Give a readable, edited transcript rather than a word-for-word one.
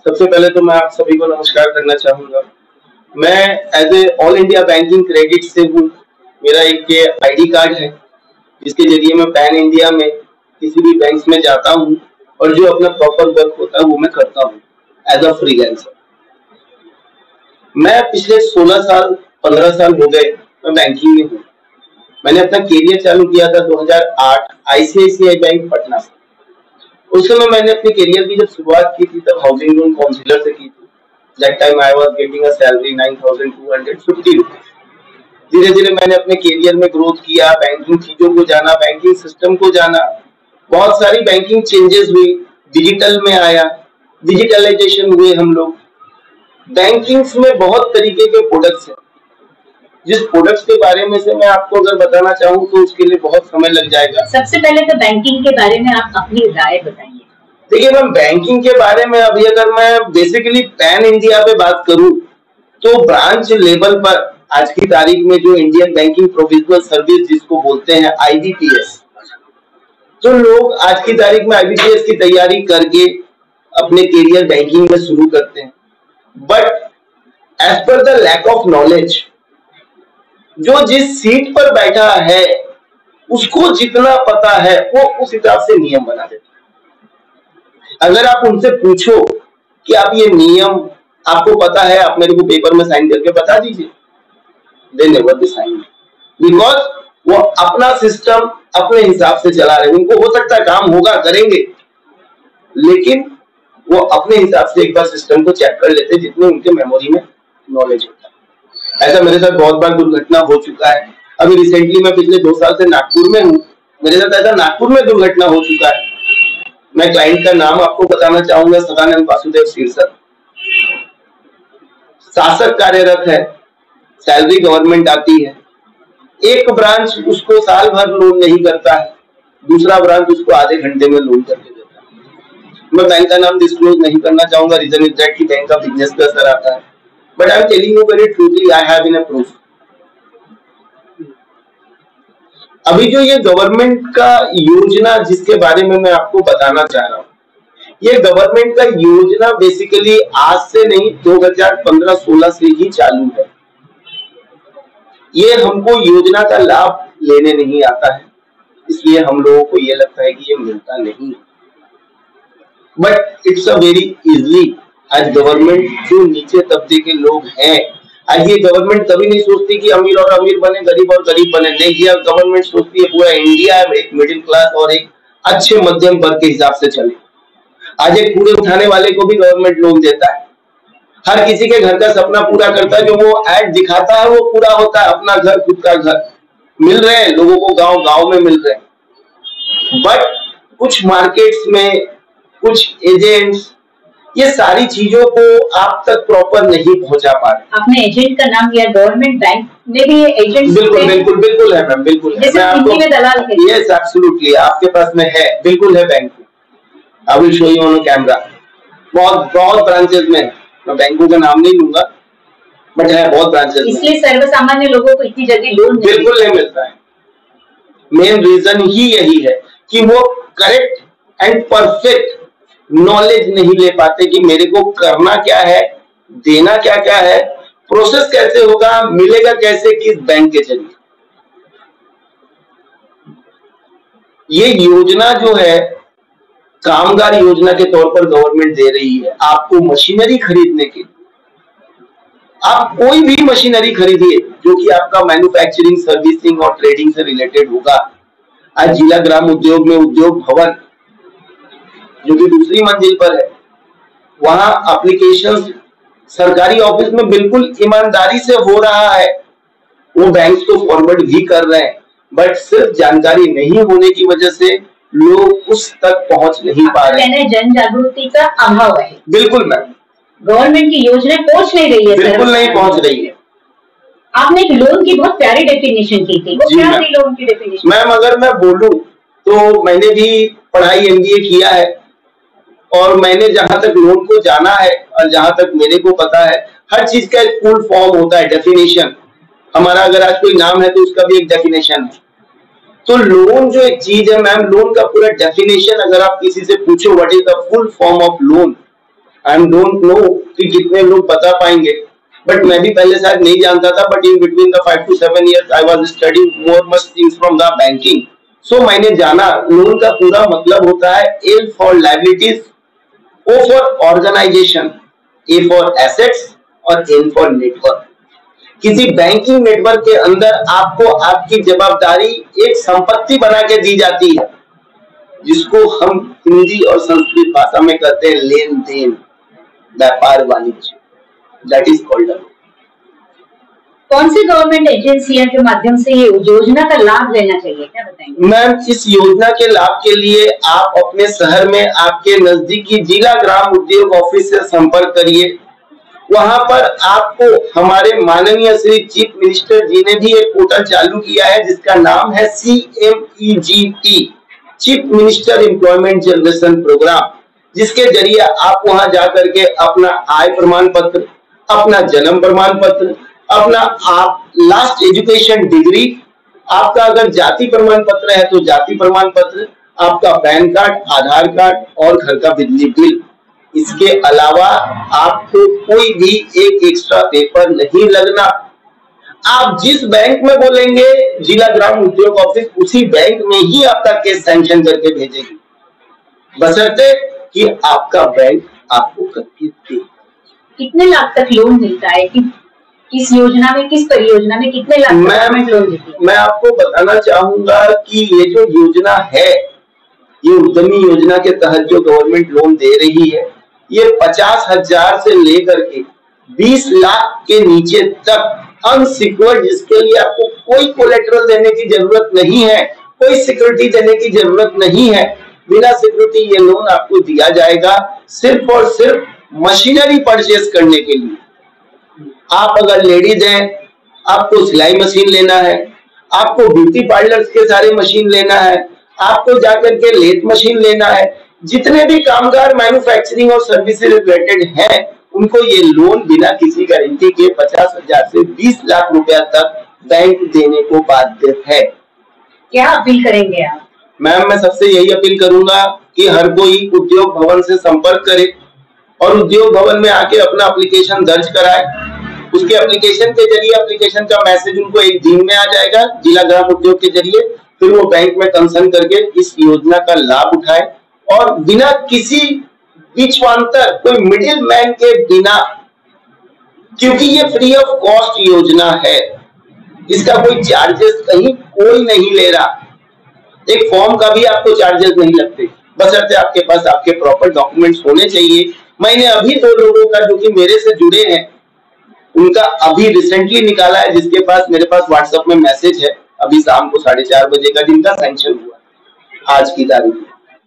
सबसे पहले तो मैं आप सभी को नमस्कार करना चाहूंगा। मैं as a all India banking credit से हूँ। मेरा एक ये आईडी कार्ड है जिसके जरिए मैं पैन इंडिया में किसी भी बैंक में जाता हूँ और जो अपना प्रॉपर वर्क होता है वो मैं करता हूँ एज अ फ्रीलांसर। मैं पिछले 16 साल 15 साल हो गए मैं बैंकिंग में हूँ। मैंने अपना कैरियर चालू किया था 2008 आईसीआईसीआई बैंक पटना से। उस समय मैंने अपने करियर की जब शुरुआत की थी तब हाउसिंग लोन काउंसलर से की थी। That time I was getting a salary 9250 rupees. धीरे धीरे मैंने अपने करियर में ग्रोथ किया, बैंकिंग चीजों को जाना, बैंकिंग सिस्टम को जाना। बहुत सारी बैंकिंग चेंजेस हुई, डिजिटल में आया, डिजिटलाइजेशन हुए हम लोग। बैंकिंग में बहुत तरीके के प्रोडक्ट्स हैं। जिस प्रोडक्ट्स के बारे में से मैं आपको अगर बताना चाहूँ तो उसके लिए बहुत समय लग जाएगा। सबसे पहले तो बैंकिंग के बारे में आप अपनी राय बताइए। देखिए मैम, बैंकिंग के बारे में अभी अगर मैं बेसिकली पैन इंडिया पे बात करूं तो ब्रांच लेवल पर आज की तारीख में जो इंडियन बैंकिंग प्रोविजनल सर्विस जिसको बोलते हैं आईबीपीएस, तो लोग आज की तारीख में आईबीपीएस की तैयारी करके अपने करियर बैंकिंग में शुरू करते हैं। But as per the lack of knowledge, जो जिस सीट पर बैठा है उसको जितना पता है वो उस हिसाब से नियम बना देता है। अगर आप उनसे पूछो कि आप ये नियम आपको पता है, आप मेरे को पेपर में साइन करके बता दीजिए, they never be sign, because वो अपना सिस्टम अपने हिसाब से चला रहे हैं। उनको हो सकता है काम होगा, करेंगे, लेकिन वो अपने हिसाब से एक बार सिस्टम को चेक कर लेते जितने उनके मेमोरी में नॉलेज होता है। ऐसा मेरे साथ बहुत बार दुर्घटना हो चुका है। अभी रिसेंटली मैं पिछले 2 साल से नागपुर में हूँ, मेरे साथ ऐसा नागपुर में दुर्घटना हो चुका है। मैं क्लाइंट का नाम आपको बताना चाहूंगा, सदानंद वासुदेव शीर्षक। शासक कार्यरत है, सैलरी गवर्नमेंट आती है। एक ब्रांच उसको साल भर लोन नहीं करता है, दूसरा ब्रांच उसको आधे घंटे में लोन करके देता है। मैं बैंक का नाम डिस्क्लोज नहीं करना चाहूंगा, रीजन इज दैट कि बैंक का बिजनेस का असर आता है। But I'm telling you very truthfully, I have enough proof. अभी जो ये गवर्नमेंट का योजना जिसके बारे में मैं आपको बताना चाह रहा हूँ, ये गवर्नमेंट का योजना बेसिकली आज से नहीं 2015-16 से ही चालू है। ये हमको योजना का लाभ लेने नहीं आता है, इसलिए हम लोगों को ये लगता है कि ये मिलता नहीं। But it's a very easily. आज गवर्नमेंट जो नीचे तबके के लोग हैं, आज ये गवर्नमेंट कभी नहीं सोचती कि अमीर और अमीर बने, गरीब और गरीब बने। नहीं, ये गवर्नमेंट सोचती है पूरा इंडिया एक मिडिल क्लास और एक अच्छे मध्यम वर्ग के हिसाब से चले। आज एक कूड़े उठाने वाले को भी गवर्नमेंट लोन देता है। हर किसी के घर का सपना पूरा करता है, जो वो एड दिखाता है वो पूरा होता है। अपना घर, खुद का घर मिल रहे हैं लोगों को, गांव गांव में मिल रहे हैं। बट कुछ मार्केट्स में कुछ एजेंट्स ये सारी चीजों को आप तक प्रॉपर नहीं पहुंचा पा रहे। आपने एजेंट का नाम लिया, गवर्नमेंट बैंक में भी ये एजेंट बिल्कुल बिल्कुल बिल्कुल है मैम, बिल्कुल है। मैं आपको में दलाल है। यस एब्सोल्युटली, आपके पास में है, बिल्कुल है बैंक में। I will show you on camera. बहुत बहुत ब्रांचेस में, मैं बैंकों का नाम नहीं लूंगा, बट है बहुत ब्रांचेस में। इसलिए सर्वसामान्य लोगों को इतनी जल्दी लोन बिल्कुल नहीं मिलता है। मेन रीजन ही यही है कि वो करेक्ट एंड परफेक्ट नॉलेज नहीं ले पाते कि मेरे को करना क्या है, देना क्या क्या है, प्रोसेस कैसे होगा, मिलेगा कैसे, किस बैंक के जरिए। ये योजना जो है कामगार योजना के तौर पर गवर्नमेंट दे रही है आपको मशीनरी खरीदने के लिए। आप कोई भी मशीनरी खरीदिए जो कि आपका मैन्युफैक्चरिंग, सर्विसिंग और ट्रेडिंग से रिलेटेड होगा। आज जिला ग्राम उद्योग में उद्योग भवन जो कि दूसरी मंजिल पर है, वहां एप्लीकेशन सरकारी ऑफिस में बिल्कुल ईमानदारी से हो रहा है। वो बैंक को फॉरवर्ड भी कर रहे हैं, बट सिर्फ जानकारी नहीं होने की वजह से लोग उस तक पहुंच नहीं पा रहे हैं। जन जागृति का अभाव है। बिल्कुल मैम, गवर्नमेंट की योजना पहुंच नहीं रही है, बिल्कुल नहीं पहुंच रही है। आपने एक लोन की बहुत प्यारी डेफिनेशन की थी, वो क्या थी लोन की डेफिनेशन? मैम अगर मैं बोलूं तो मैंने भी पढ़ाई एमबीए किया है और मैंने जहां तक लोन को जाना है और जहां तक मेरे को पता है, हर चीज का एक फुल फॉर्म होता है, डेफिनेशन। हमारा अगर आज कोई नाम है तो उसका भी एक डेफिनेशन है। तो लोन जो एक चीज है मैम, लोन का पूरा डेफिनेशन अगर आप किसी से पूछो what is the full form of loan, I don't know कि कितने लोग बता पाएंगे, बट मैं भी पहले शायद नहीं जानता था, but in between the 5 to 7 years I was studying more much things from the banking. So मैंने जाना लोन का पूरा मतलब होता है L for liabilities, O for organisation, A for assets और एन फॉर नेटवर्क। किसी बैंकिंग नेटवर्क के अंदर आपको आपकी जवाबदारी एक संपत्ति बना के दी जाती है, जिसको हम हिंदी और संस्कृत भाषा में कहते हैं लेन देन, व्यापार वाणिज्य, दैट इज कॉल्ड। कौन सी गवर्नमेंट एजेंसियों के माध्यम से ये योजना का लाभ लेना चाहिए, क्या बताएंगे? मैम, इस योजना के लाभ के लिए आप अपने शहर में आपके नजदीकी जिला ग्राम उद्योग ऑफिस से संपर्क करिए। वहां पर आपको हमारे माननीय श्री चीफ मिनिस्टर जी ने भी एक पोर्टल चालू किया है जिसका नाम है CMEGP, chief minister employment generation programme, जिसके जरिए आप वहां जाकर के अपना आय प्रमाण पत्र, अपना जन्म प्रमाण पत्र, अपना आप लास्ट एजुकेशन डिग्री, आपका अगर जाति प्रमाण पत्र है तो जाति प्रमाण पत्र, आपका पैन कार्ड, आधार कार्ड और घर का बिजली बिल। इसके अलावा आपको कोई भी एक एक्स्ट्रा पेपर नहीं लगना। आप जिस बैंक में बोलेंगे जिला ग्राम उद्योग ऑफिस उसी बैंक में ही आपका केस सैंक्शन करके भेजेगी, बशर्ते कि आपका बैंक आपको करके दे। कितने लाख तक लोन मिलता है कि इस योजना में, किस परियोजना में कितने लाख तक लोन देती है? मैं आपको बताना चाहूंगा कि ये जो योजना है, ये उद्यमी योजना के तहत जो गवर्नमेंट लोन दे रही है, ये 50,000 से लेकर के 20 लाख के नीचे तक अनसिक्योर्ड, जिसके लिए आपको कोई कोलेटरल देने की जरूरत नहीं है, कोई सिक्योरिटी देने की जरूरत नहीं है, बिना सिक्योरिटी ये लोन आपको दिया जाएगा सिर्फ और सिर्फ मशीनरी परचेस करने के लिए। आप अगर लेडीज हैं, आपको सिलाई मशीन लेना है, आपको ब्यूटी पार्लर के सारे मशीन लेना है, आपको जाकर के लेथ मशीन लेना है, जितने भी कामगार मैन्युफैक्चरिंग और सर्विसेज रिलेटेड हैं, उनको ये लोन बिना किसी गारंटी के 50,000 से 20 लाख रुपया तक बैंक देने को बाध्य है। क्या अपील करेंगे आप? मैम, मैं सबसे यही अपील करूंगा कि हर कोई उद्योग भवन से संपर्क करे और उद्योग भवन में आके अपना एप्लीकेशन दर्ज कराए। उसके एप्लीकेशन के जरिए एप्लीकेशन का मैसेज उनको एक दिन में आ जाएगा जिला ग्राम उद्योग के जरिए, फिर वो बैंक में कंसर्न करके इस योजना का लाभ उठाए और बिना किसी बीचवांतर, कोई मिडिल मैन के बिना, क्योंकि ये फ्री ऑफ कॉस्ट योजना है, इसका कोई चार्जेस कहीं कोई नहीं ले रहा, एक फॉर्म का भी आपको चार्जेस नहीं लगते, बशर्ते आपके पास आपके प्रॉपर डॉक्यूमेंट्स होने चाहिए। मैंने अभी 2 लोगों का जो कि मेरे से जुड़े हैं उनका अभी रिसेंटली निकाला है, जिसके पास मेरे पास व्हाट्सएप में मैसेज है अभी शाम को 4:30 बजे का, जिनका सैंक्शन हुआ आज की तारीख में।